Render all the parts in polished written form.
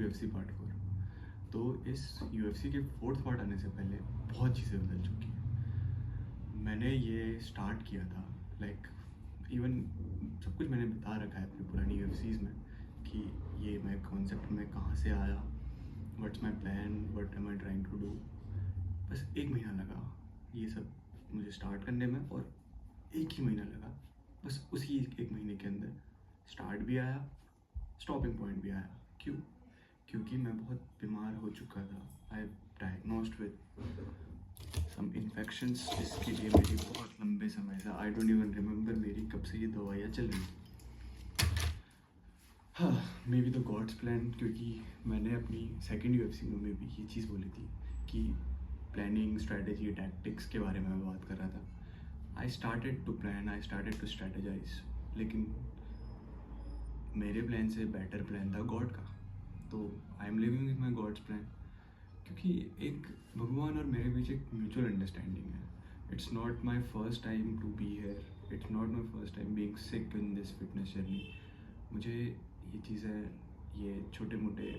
UFC part 4। तो इस UFC के 4th पार्ट आने से पहले बहुत चीज़ें बदल चुकी हैं। मैंने ये स्टार्ट किया था लाइक इवन सब कुछ मैंने बता रखा है अपनी पुरानी UFCs में कि ये मैं कॉन्सेप्ट में कहाँ से आया, what's my plan, what am I trying to do. बस 1 महीना लगा ये सब मुझे स्टार्ट करने में, और 1 ही महीना लगा बस उसी 1 महीने के अंदर स्टार्ट भी आया, स्टॉपिंग पॉइंट भी आया। क्यों? क्योंकि मैं बहुत बीमार हो चुका था। आई डायग्नोस्ड विद सम इन्फेक्शंस, जिसके लिए मेरी बहुत लंबे समय से, आई डोंट इवन रिमेंबर मेरी कब से ये दवाइयाँ चल रही थी। हाँ, may be the gods plan, क्योंकि मैंने अपनी सेकेंड UFC में भी ये चीज़ बोली थी कि प्लानिंग, स्ट्रैटेजी, टैक्टिक्स के बारे में मैं बात कर रहा था। I started to plan, I started to strategize, लेकिन मेरे प्लान से बेटर प्लान था गॉड का। तो I am living with my God's plan, क्योंकि एक भगवान और मेरे बीच एक म्यूचुअल अंडरस्टैंडिंग है। It's not my first time to be here, it's not my first time being sick in this fitness journey. मुझे ये चीज़ें, ये छोटे मोटे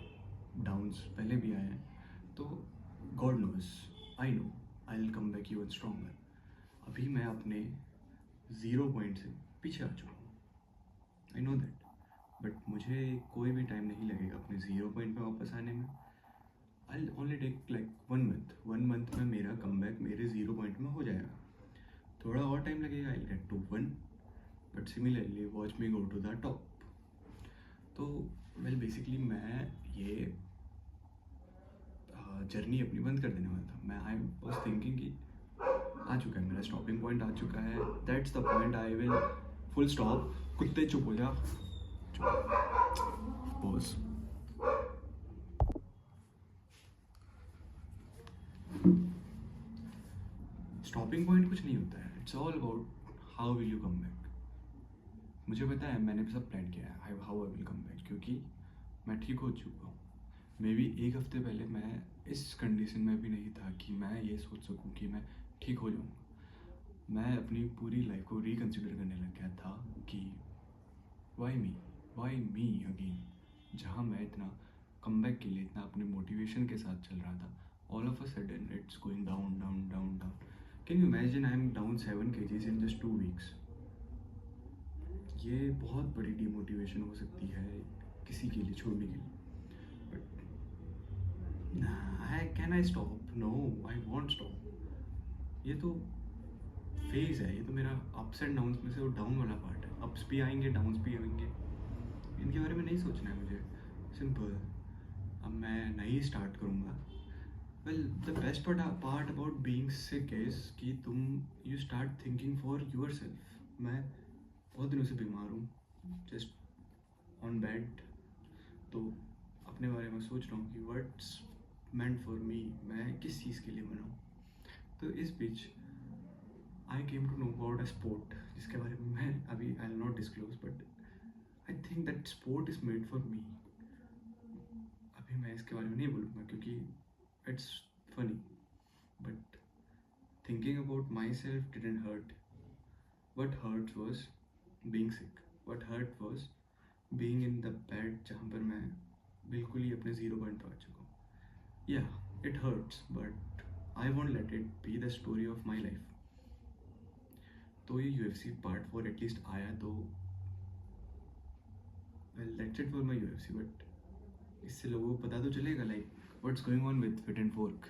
डाउन्स पहले भी आए हैं, तो God knows, I know I will come back even stronger. अभी मैं अपने 0 पॉइंट से पीछे आ चुका हूँ, आई नो दैट, बट मुझे कोई भी टाइम नहीं लगेगा अपने 0 पॉइंट पे वापस आने में। I only take like 1 month में मेरा कम बैक मेरे 0 पॉइंट में हो जाएगा। थोड़ा और टाइम लगेगा, I get to 1, but similarly watch me go to the top. तो वेल बेसिकली मैं ये जर्नी अपनी बंद कर देने वाला था। मैं आई वॉज थिंकिंग कि आ चुका है मेरा स्टॉपिंग पॉइंट, आ चुका है, that's the point, I will full stop. कुत्ते चुप हो जा, पॉज। स्टॉपिंग पॉइंट कुछ नहीं होता है, it's all about how will you come back. मुझे पता है, मैंने भी सब प्लान किया है how I will come back, क्योंकि मैं ठीक हो चुका हूँ। मे बी 1 हफ्ते पहले मैं इस कंडीशन में भी नहीं था कि मैं ये सोच सकूँ कि मैं ठीक हो जाऊँगा। मैं अपनी पूरी लाइफ को रिकन्सिडर करने लग गया था कि वाई मी अगेन। जहाँ मैं इतना कम बैक के लिए इतना अपने मोटिवेशन के साथ चल रहा था, all of a sudden it's going down down down down. Can you imagine, I am down 7 kgs in just 2 weeks। ये बहुत बड़ी डिमोटिवेशन हो सकती है किसी के लिए छोड़ने के लिए, but can I stop? No, I won't stop. ये तो फेज है, ये तो मेरा अप्स एंड डाउन्स में से वो डाउन वाला पार्ट है। अप्स भी आएंगे, डाउन्स भी आएंगे, इनके बारे में नहीं सोचना है मुझे, सिंपल। अब मैं नहीं स्टार्ट करूँगा। Well, the best part about being sick is कि तुम you start thinking for yourself. मैं बहुत दिनों से बीमार हूँ, जस्ट ऑन बेड, तो अपने बारे में सोच रहा हूँ कि व्हाट्स मेंट फॉर मी, मैं किस चीज़ के लिए बना हूँ। तो इस बीच I came to know about a sport, जिसके बारे में मैं अभी I will not disclose, but I think that sport is made for me. अभी मैं इसके बारे में नहीं बोलूँगा क्योंकि it's funny, but thinking about myself didn't hurt. What hurt was being sick, what hurt was being in the bed, जहाँ पर मैं बिल्कुल ही अपने 0 पॉइंट पर आ चुका हूँ। या it hurts, but I won't let it be the story of my life. तो ये UFC पार्ट 4 एटलीस्ट आया, तो well that's it for my UFC। But इससे लोगों को पता तो चलेगा like what's going on with fit and fork.